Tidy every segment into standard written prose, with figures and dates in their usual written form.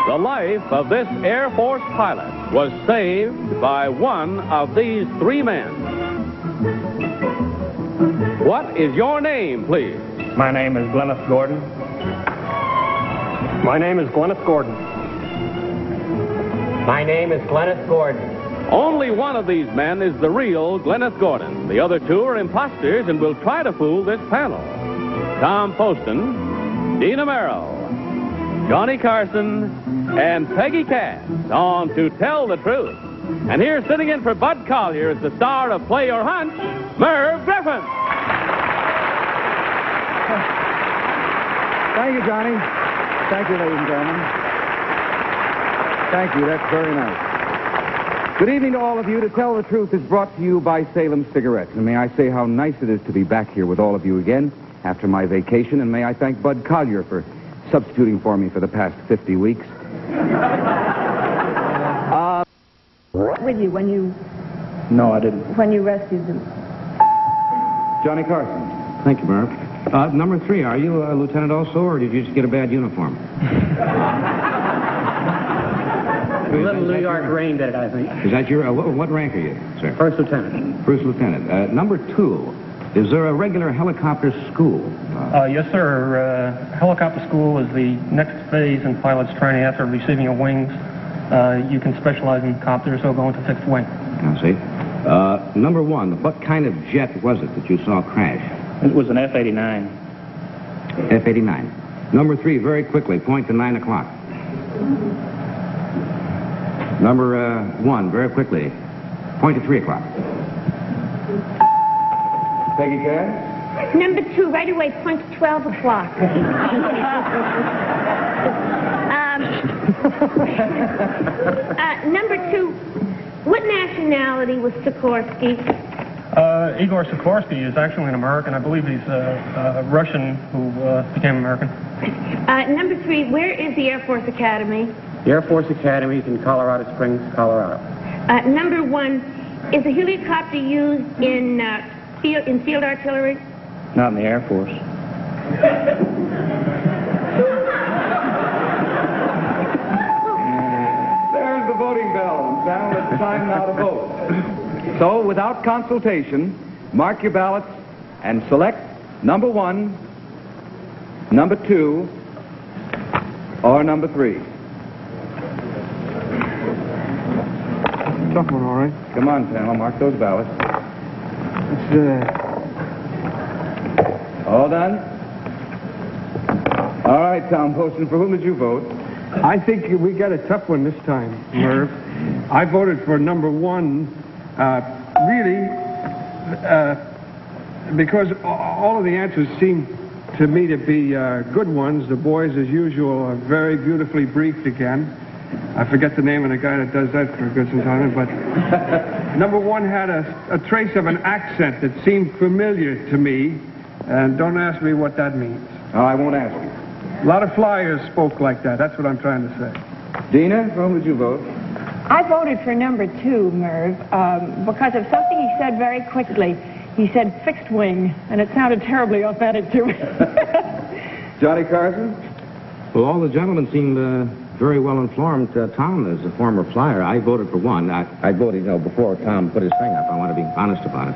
The life of this Air Force pilot was saved by one of these three men. What is your name, please? My name is Glennis Gordon. My name is Glennis Gordon. My name is Glennis Gordon. Only one of these men is the real Glennis Gordon. The other two are imposters and will try to fool this panel. Tom Poston, Dina Merrill, Johnny Carson, and Peggy Cass on To Tell the Truth. And here sitting in for Bud Collier is the star of Play Your Hunch, Merv Griffin. Thank you, Johnny. Thank you, ladies and gentlemen. Thank you. That's very nice. Good evening to all of you. To Tell the Truth is brought to you by Salem Cigarettes. And may I say how nice it is to be back here with all of you again after my vacation. And may I thank Bud Collier for substituting for me for the past 50 weeks. With you when you... No, I didn't. When you rescued them. Johnny Carson. Thank you, Merv. Number 3, are you a lieutenant also, or did you just get a bad uniform? A little New York rain did it, I think. Is that your... what rank are you, sir? First lieutenant. First lieutenant. Number 2, is there a regular helicopter school? Yes, sir. Helicopter school is the next phase in pilot's training after receiving your wings. You can specialize in copters or go into fixed wing. I see. Number 1, what kind of jet was it that you saw crash? It was an F-89. F-89. Number 3, very quickly, point to 9 o'clock. Number 1, very quickly, point to 3 o'clock. Peggy Cass? Number 2, right away, point to 12 o'clock. Number 2, what nationality was Sikorsky? Igor Sikorsky is actually an American. I believe he's a Russian who became American. Number 3, where is the Air Force Academy? The Air Force Academy is in Colorado Springs, Colorado. Number 1, is a helicopter used in field artillery? Not in the Air Force. There's the voting bell. Sound it's time now to vote. So, without consultation, mark your ballots and select number 1, number 2, or number 3. Tough one, all right. Come on, panel, mark those ballots. All done? All right, Tom Poston, for whom did you vote? I think we got a tough one this time, Merv. I voted for number 1, because all of the answers seem to me to be good ones. The boys, as usual, are very beautifully briefed again. I forget the name of the guy that does that for a good time, but number 1 had a trace of an accent that seemed familiar to me, and don't ask me what that means. Oh, I won't ask you. A lot of flyers spoke like that. That's what I'm trying to say. Dina, for whom did you vote? I voted for number 2, Merv, because of something he said very quickly. He said fixed wing, and it sounded terribly authentic to me. Johnny Carson? Well, all the gentlemen seemed very well informed. Tom is a former flyer. I voted for 1. I voted, before Tom put his thing up. I want to be honest about it.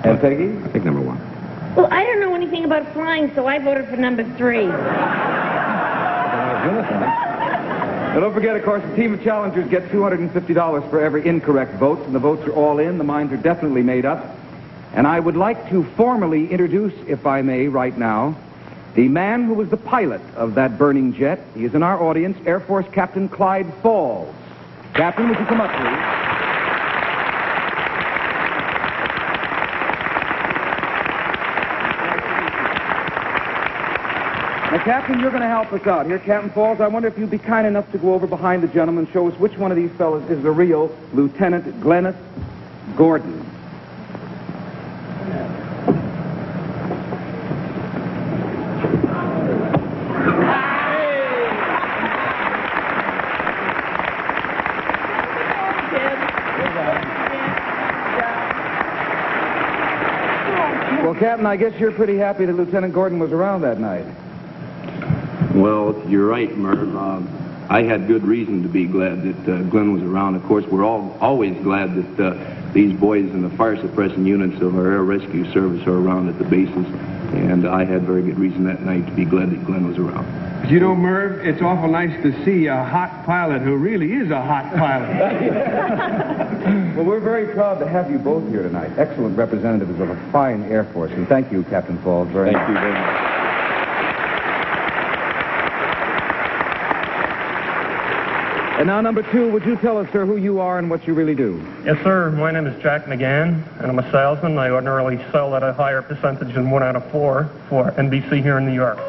And Peggy? I think number 1. Well, I don't know anything about flying, so I voted for number 3. Now, don't forget, of course, the team of challengers get $250 for every incorrect vote, and the votes are all in. The minds are definitely made up. And I would like to formally introduce, if I may, right now, the man who was the pilot of that burning jet. He is in our audience, Air Force Captain Clyde Falls. Captain, would you come up, please? Now, Captain, you're going to help us out here. Captain Falls, I wonder if you'd be kind enough to go over behind the gentleman and show us which one of these fellas is the real Lieutenant Glennis Gordon. Well, Captain, I guess you're pretty happy that Lieutenant Gordon was around that night. Well, you're right, Merv. I had good reason to be glad that Glenn was around. Of course, we're always glad that these boys in the fire suppression units of our air rescue service are around at the bases, and I had very good reason that night to be glad that Glenn was around. You know, Merv, it's awful nice to see a hot pilot who really is a hot pilot. Well, we're very proud to have you both here tonight. Excellent representatives of a fine Air Force. And thank you, Captain Falls, very much. Thank you very much. And now, number 2, would you tell us, sir, who you are and what you really do? Yes, sir. My name is Jack McGann, and I'm a salesman. I ordinarily sell at a higher percentage than 1 out of 4 for NBC here in New York.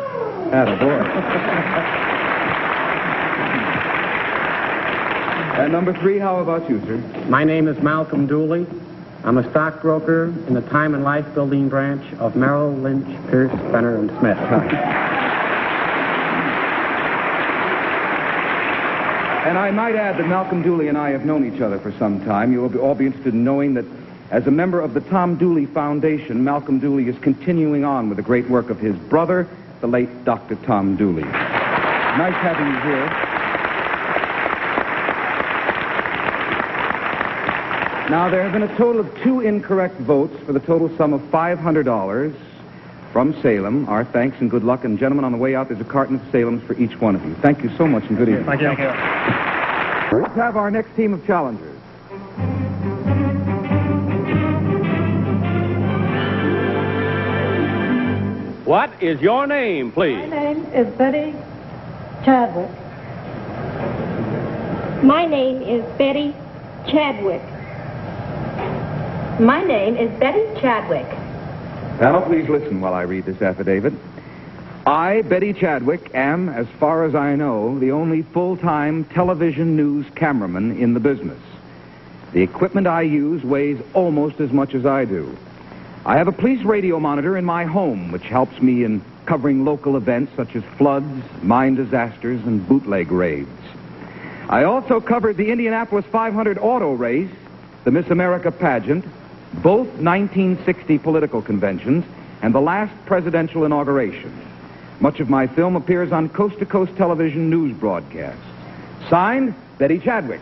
Attaboy. And number 3, how about you, sir? My name is Malcolm Dooley. I'm a stockbroker in the Time and Life Building branch of Merrill Lynch, Pierce, Fenner, and Smith. And I might add that Malcolm Dooley and I have known each other for some time. You will all be interested in knowing that as a member of the Tom Dooley Foundation, Malcolm Dooley is continuing on with the great work of his brother, the late Dr. Tom Dooley. Nice having you here. Now, there have been a total of 2 incorrect votes for the total sum of $500 from Salem. Our thanks and good luck. And gentlemen, on the way out, there's a carton of Salems for each one of you. Thank you so much and good evening. Thank you. Let's have our next team of challengers. What is your name, please? My name is Betty Chadwick. My name is Betty Chadwick. My name is Betty Chadwick. Panel, please listen while I read this affidavit. I, Betty Chadwick, am, as far as I know, the only full-time television news cameraman in the business. The equipment I use weighs almost as much as I do. I have a police radio monitor in my home, which helps me in covering local events such as floods, mine disasters, and bootleg raids. I also covered the Indianapolis 500 auto race, the Miss America pageant, both 1960 political conventions, and the last presidential inauguration. Much of my film appears on coast-to-coast television news broadcasts. Signed, Betty Chadwick.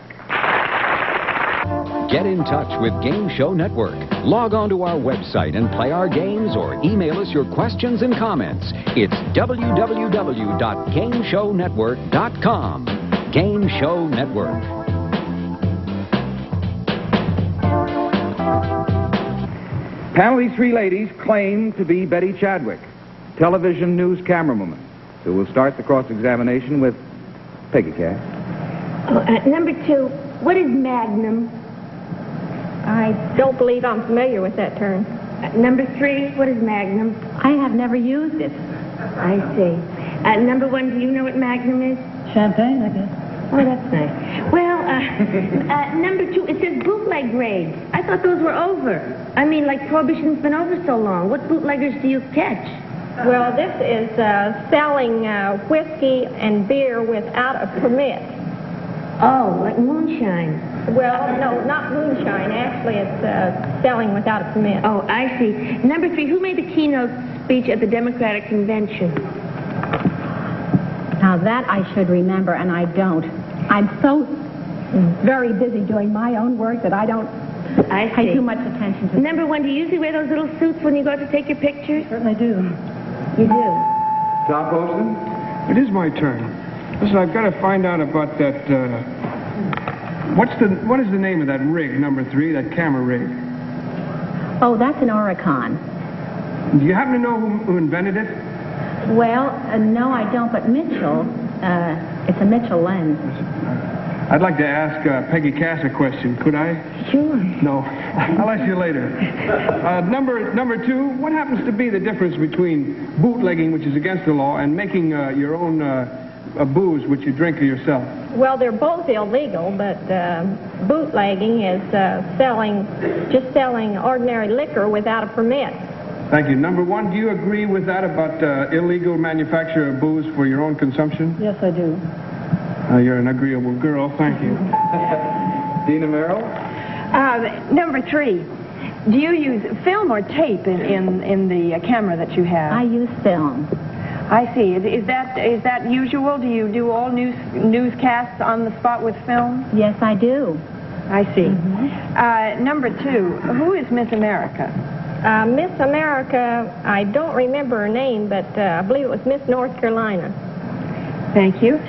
Get in touch with Game Show Network. Log on to our website and play our games or email us your questions and comments. It's www.gameshownetwork.com. Game Show Network. Panel, these 3 ladies claim to be Betty Chadwick, television news camerawoman. So we'll start the cross-examination with Peggy Cass. Number 2, what is Magnum? I don't believe I'm familiar with that term. Number 3, what is Magnum? I have never used it. I see. Number 1, do you know what Magnum is? Champagne, I guess. Oh, that's nice. Well, number 2, it says bootleg raids. I thought those were over. I mean, like Prohibition's been over so long. What bootleggers do you catch? Well, this is selling whiskey and beer without a permit. Oh, like moonshine. Well, no, not moonshine. Actually, it's selling without a permit. Oh, I see. Number 3, who made the keynote speech at the Democratic Convention? Now, that I should remember, and I don't. I'm so very busy doing my own work that I don't pay too much attention to. Number 1, do you usually wear those little suits when you go out to take your pictures? Certainly do. You do? Tom Poston? It is my turn. Listen, I've got to find out about that, what is the name of that rig, number 3, that camera rig? Oh, that's an Oricon. Do you happen to know who invented it? Well, no, I don't, but Mitchell, it's a Mitchell lens. I'd like to ask Peggy Cass a question. Could I? Sure. No. I'll ask you later. Number 2, what happens to be the difference between bootlegging, which is against the law, and making your own booze, which you drink yourself? Well, they're both illegal, but bootlegging is just selling ordinary liquor without a permit. Thank you. Number 1, do you agree with that about illegal manufacture of booze for your own consumption? Yes, I do. You're an agreeable girl. Thank you. Dina Merrill? Number 3, do you use film or tape in the camera that you have? I use film. I see. Is that usual? Do you do all newscasts on the spot with film? Yes, I do. I see. Number 2, who is Miss America? Miss America, I don't remember her name, but I believe it was Miss North Carolina. Thank you.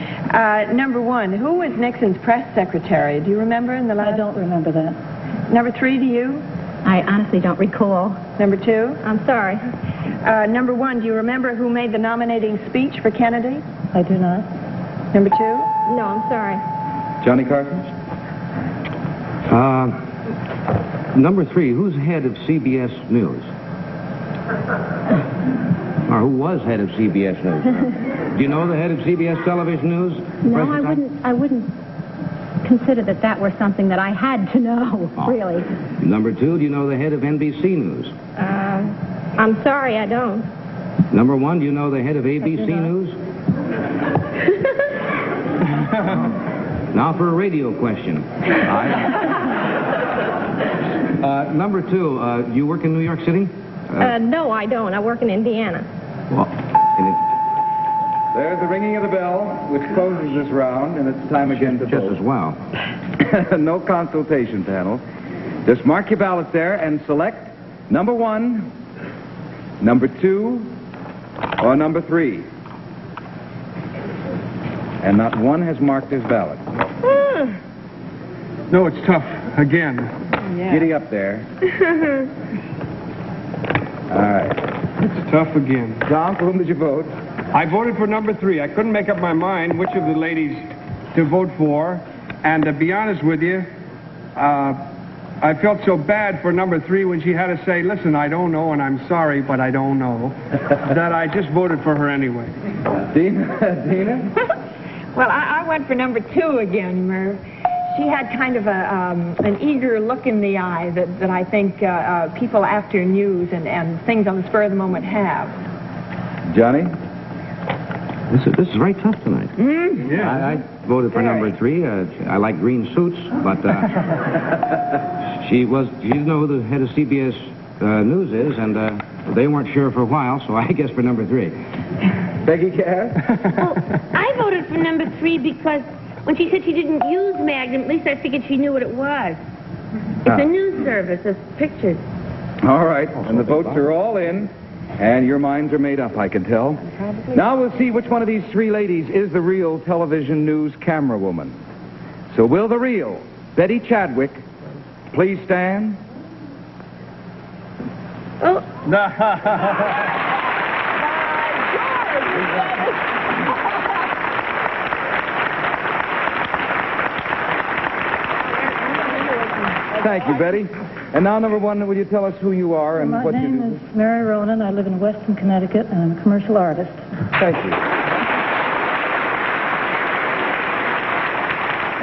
Number 1, who was Nixon's press secretary? Do you remember in the last? I don't remember that. Number 3, do you? I honestly don't recall. Number 2? I'm sorry. Number 1, do you remember who made the nominating speech for Kennedy? I do not. Number 2? No, I'm sorry. Johnny Carson? Number 3, who's head of CBS News? Or who was head of CBS News? Do you know the head of CBS Television News? No, I wouldn't consider that were something that I had to know, really. Number 2, do you know the head of NBC News? I'm sorry, I don't. Number 1, do you know the head of ABC News? Now for a radio question. Number 2, you work in New York City? No, I don't. I work in Indiana. Well, There's the ringing of the bell, which closes this round, and it's time again to vote. just as well. No consultation, panel. Just mark your ballots there and select number 1, number 2, or number 3. And not one has marked his ballot. No, it's tough. Again. Yeah. Giddy up there. All right. It's tough again. Tom, for whom did you vote? I voted for number 3. I couldn't make up my mind which of the ladies to vote for. And to be honest with you, I felt so bad for number 3 when she had to say, listen, I don't know, and I'm sorry, but I don't know, that I just voted for her anyway. Dina? Well, I went for number 2 again, Merv. She had kind of an eager look in the eye that I think people after news and things on the spur of the moment have. Johnny? This is very tough tonight. Yeah. I voted for number 3. I like green suits, but she didn't know who the head of CBS News is, and they weren't sure for a while, so I guess for number 3. Peggy Cass? Oh, I voted for number 3 because when she said she didn't use Magnum, at least I figured she knew what it was. It's a news service of pictures. All right, and the votes are all in, and your minds are made up, I can tell. Now we'll see which one of these 3 ladies is the real television news camera woman. So will the real Betty Chadwick please stand? Oh. Thank you, Betty. And now, number 1, will you tell us who you are and what you do? My name is Mary Ronan. I live in Weston, Connecticut, and I'm a commercial artist. Thank you.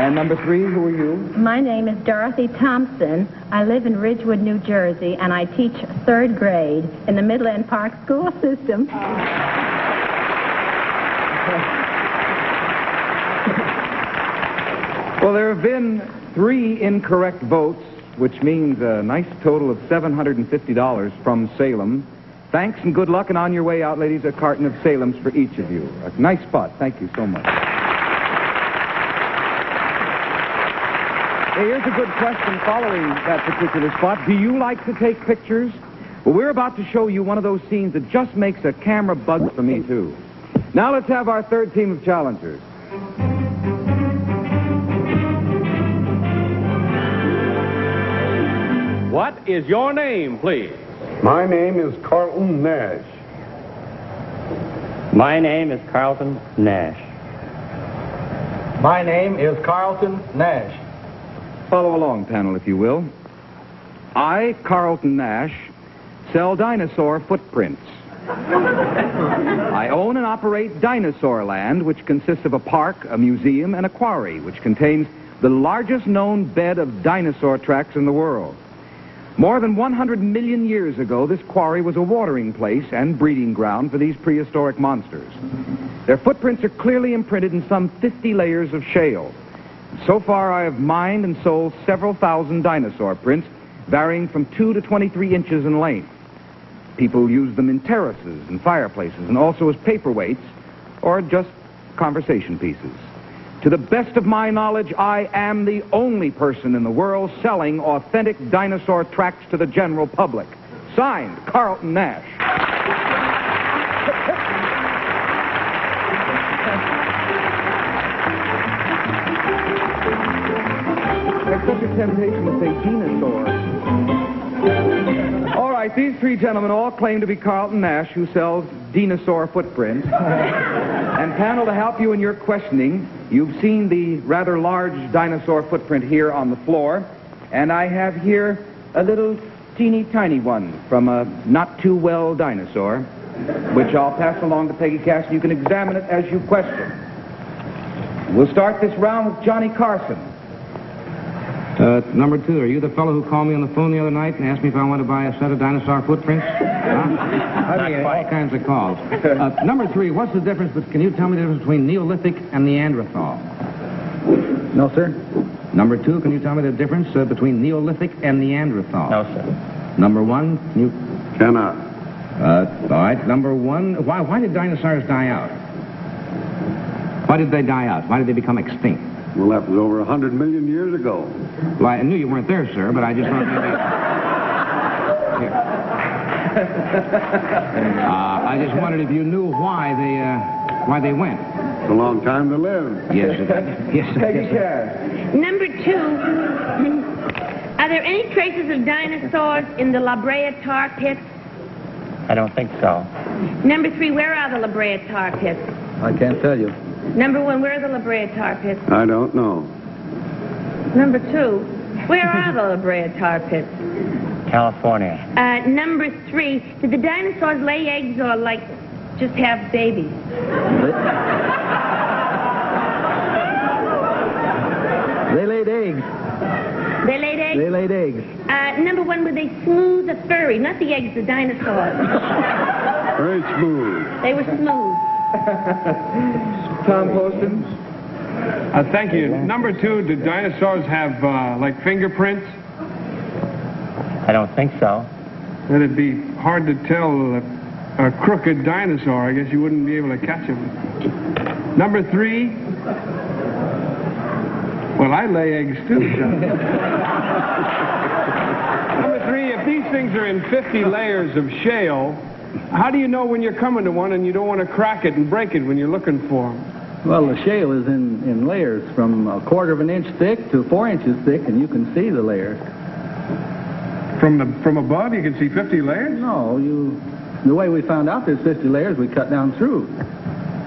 And number 3, who are you? My name is Dorothy Thompson. I live in Ridgewood, New Jersey, and I teach 3rd grade in the Midland Park school system. Well, there have been 3 incorrect votes, which means a nice total of $750 from Salem. Thanks and good luck, and on your way out, ladies, a carton of Salem's for each of you. A nice spot. Thank you so much. Hey, here's a good question following that particular spot. Do you like to take pictures? Well, we're about to show you one of those scenes that just makes a camera bug for me, too. Now let's have our 3rd team of challengers. What is your name, please? My name is Carlton Nash. My name is Carlton Nash. My name is Carlton Nash. Follow along, panel, if you will. I, Carlton Nash, sell dinosaur footprints. I own and operate Dinosaur Land, which consists of a park, a museum, and a quarry, which contains the largest known bed of dinosaur tracks in the world. More than 100 million years ago, this quarry was a watering place and breeding ground for these prehistoric monsters. Their footprints are clearly imprinted in some 50 layers of shale. So far, I have mined and sold several thousand dinosaur prints, varying from 2 to 23 inches in length. People use them in terraces and fireplaces, and also as paperweights or just conversation pieces. To the best of my knowledge, I am the only person in the world selling authentic dinosaur tracks to the general public. Signed, Carlton Nash. It's such a temptation to say dinosaur. All right, these three gentlemen all claim to be Carlton Nash, who sells dinosaur footprints. And panel, to help you in your questioning, you've seen the rather large dinosaur footprint here on the floor, and I have here a little teeny tiny one from a not-too-well dinosaur, which I'll pass along to Peggy Cash, and you can examine it as you question. We'll start this round with Johnny Carson. Number 2, are you the fellow who called me on the phone the other night and asked me if I wanted to buy a set of dinosaur footprints? I get all kinds of calls. Number 3, what's the difference, can you tell me the difference between Neolithic and Neanderthal? No, sir. Number 2, can you tell me the difference between Neolithic and Neanderthal? No, sir. Number 1, can you... Cannot. All right, number 1, why did dinosaurs die out? Why did they die out? Why did they become extinct? Well, that was over 100 million years ago. Well, I knew you weren't there, sir, but I just wanted to... I just wondered if you knew why they went. It's a long time to live. Yes, yes. Peggy Cash. Number 2, are there any traces of dinosaurs in the La Brea tar pits? I don't think so. Number 3, where are the La Brea tar pits? I can't tell you. Number 1, where are the La Brea tar pits? I don't know. Number 2, where are the La Brea tar pits? California. Number 3, did the dinosaurs lay eggs or, like, just have babies? They laid eggs. They laid eggs? They laid eggs. Number 1, were they smooth or furry? Not the eggs, the dinosaurs. Very smooth. They were smooth. Tom Poston. Thank you. Number 2, did dinosaurs have, like, fingerprints? I don't think so. Then it'd be hard to tell a crooked dinosaur. I guess you wouldn't be able to catch him. Number 3, well, I lay eggs, too. Number 3, if these things are in 50 layers of shale, how do you know when you're coming to one and you don't want to crack it and break it when you're looking for them? Well, the shale is in layers from 1/4 of an inch thick to 4 inches thick, and you can see the layers. From above, you can see 50 layers? No, the way we found out there's 50 layers, we cut down through.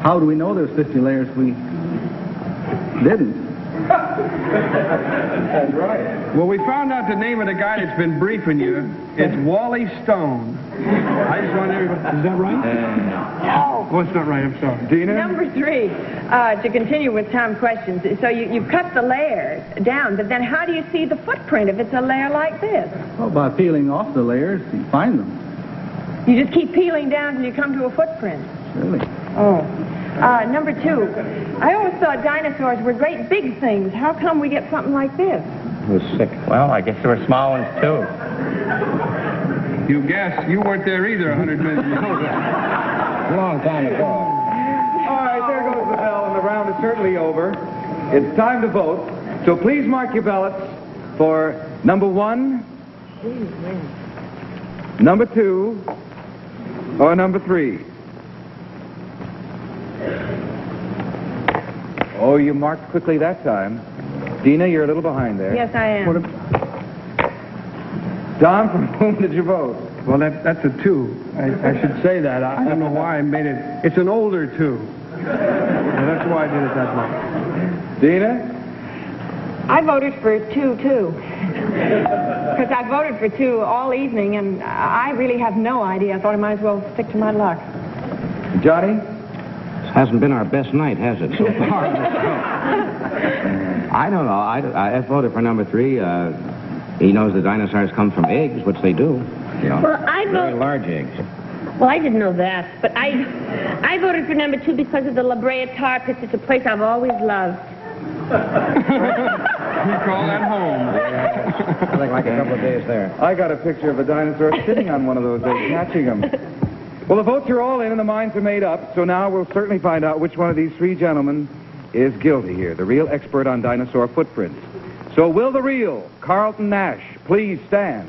How do we know there's 50 layers? We didn't. That's right. Well, we found out the name of the guy that's been briefing you. It's Wally Stone. I just want everybody... Is that right? No. Oh, it's not right. I'm sorry. Dina? Number 3, to continue with Tom's questions. So you cut the layers down, but then how do you see the footprint if it's a layer like this? Well, by peeling off the layers, you find them. You just keep peeling down till you come to a footprint. Really? Oh. Number 2, I always thought dinosaurs were great big things. How come we get something like this? It was sick. Well, I guess there were small ones, too. You guess. You weren't there either 100 minutes ago. Long time ago. All right, there goes the bell, and the round is certainly over. It's time to vote. So please mark your ballots for number 1, number 2, or number 3. Oh, you marked quickly that time. Dina, you're a little behind there. Yes, I am. Don, from whom did you vote? Well, that's a 2. I should say that. I don't know why I made it. It's an older 2. Well, that's why I did it that way. Dina? I voted for 2, too. Because I voted for 2 all evening, and I really have no idea. I thought I might as well stick to my luck. Johnny? This hasn't been our best night, has it, so far? I don't know. I voted for number 3. He knows the dinosaurs come from eggs, which they do. You know, Well, very large eggs. Well, I didn't know that, but I voted for number 2 because of the La Brea tar pits. It's a place I've always loved. call that home. Nothing like a couple of days there. I got a picture of a dinosaur sitting on one of those eggs, catching them. Well, the votes are all in and the minds are made up, so now we'll certainly find out which one of these three gentlemen is guilty here, the real expert on dinosaur footprints. So will the real Carlton Nash please stand?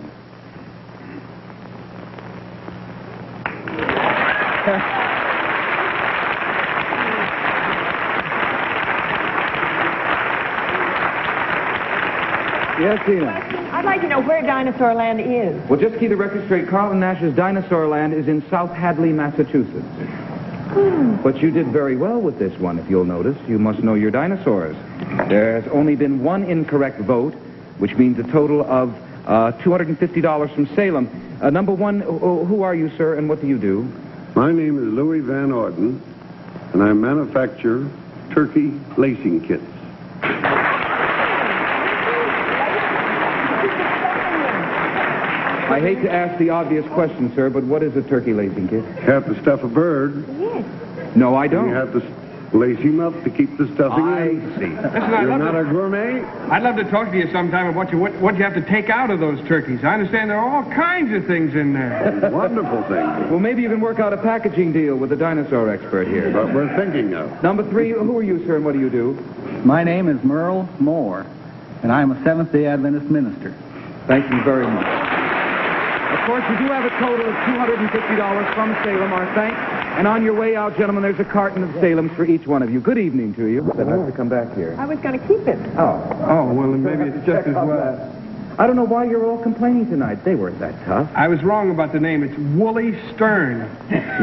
Yes, Tina. I'd like to know where Dinosaur Land is. Well, just keep the record straight. Carlton Nash's Dinosaur Land is in South Hadley, Massachusetts. But you did very well with this one, if you'll notice. You must know your dinosaurs. There's only been one incorrect vote, which means a total of $250 from Salem. Number one, who are you, sir, and what do you do? My name is Louis Van Orden, and I manufacture turkey lacing kits. I hate to ask the obvious question, sir, but what is a turkey lacing kit? You have to stuff a bird. Yes. No, I don't. You have to lace him up to keep the stuffing in. I see. Listen, You're not a gourmet? I'd love to talk to you sometime about what you have to take out of those turkeys. I understand there are all kinds of things in there. Wonderful things. Well, maybe you can work out a packaging deal with the dinosaur expert here. But we're thinking of. Number three, who are you, sir, and what do you do? My name is Merle Moore, and I am a Seventh-day Adventist minister. Thank you very much. Of course, you do have a total of $250 from Salem, our thanks. And on your way out, gentlemen, there's a carton of Salem's for each one of you. Good evening to you. I'd have to come back here. I was going to keep it. Oh, well, then maybe it's just as well. I don't know why you're all complaining tonight. They weren't that tough. I was wrong about the name. It's Wooly Stern.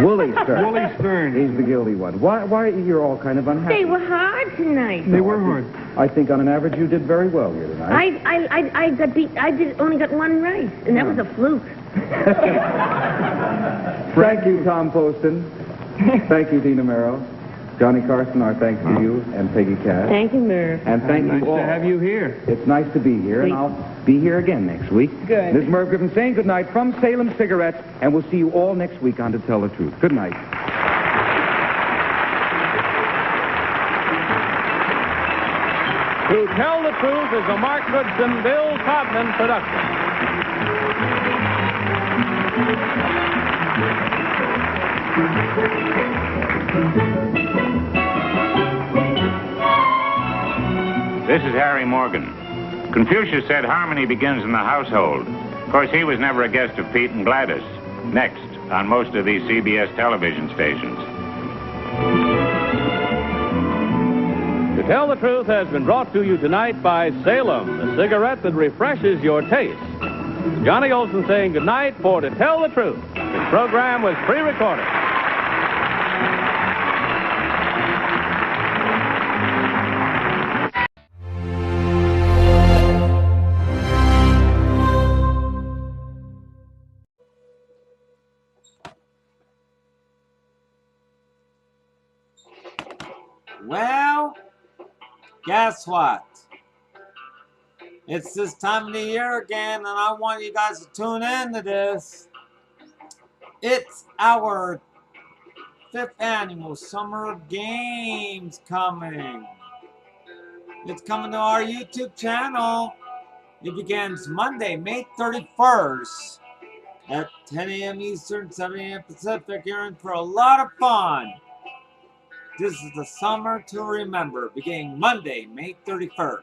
Wooly Stern. Wooly Stern. He's the guilty one. Why you're all kind of unhappy? They were hard tonight. They were hard. I think on an average you did very well here tonight. I got beat. Only got one right, and that was a fluke. Thank you, Tom Poston. Thank you, Dina Merrill. Johnny Carson, our thanks to you and Peggy Cass. Thank you, Merv. And thank nice you all. to have you here. It's nice to be here, and I'll be here again next week. Good. This is Merv Griffin saying good night from Salem Cigarettes, and we'll see you all next week on To Tell the Truth. Good night. To Tell the Truth is a Mark Goodson, Bill Codman production. This is Harry Morgan. Confucius said harmony begins in the household. Of course, he was never a guest of Pete and Gladys. Next, on most of these CBS television stations. To Tell the Truth has been brought to you tonight by Salem, the cigarette that refreshes your taste. Johnny Olson saying goodnight for To Tell the Truth. This program was pre-recorded. Well, guess what? It's this time of the year again, and I want you guys to tune in to this. It's our 5th annual Summer Games coming. It's coming to our YouTube channel. It begins Monday, May 31st at 10 a.m. Eastern, 7 a.m. Pacific. You're in for a lot of fun. This is the summer to remember, beginning Monday, May 31st.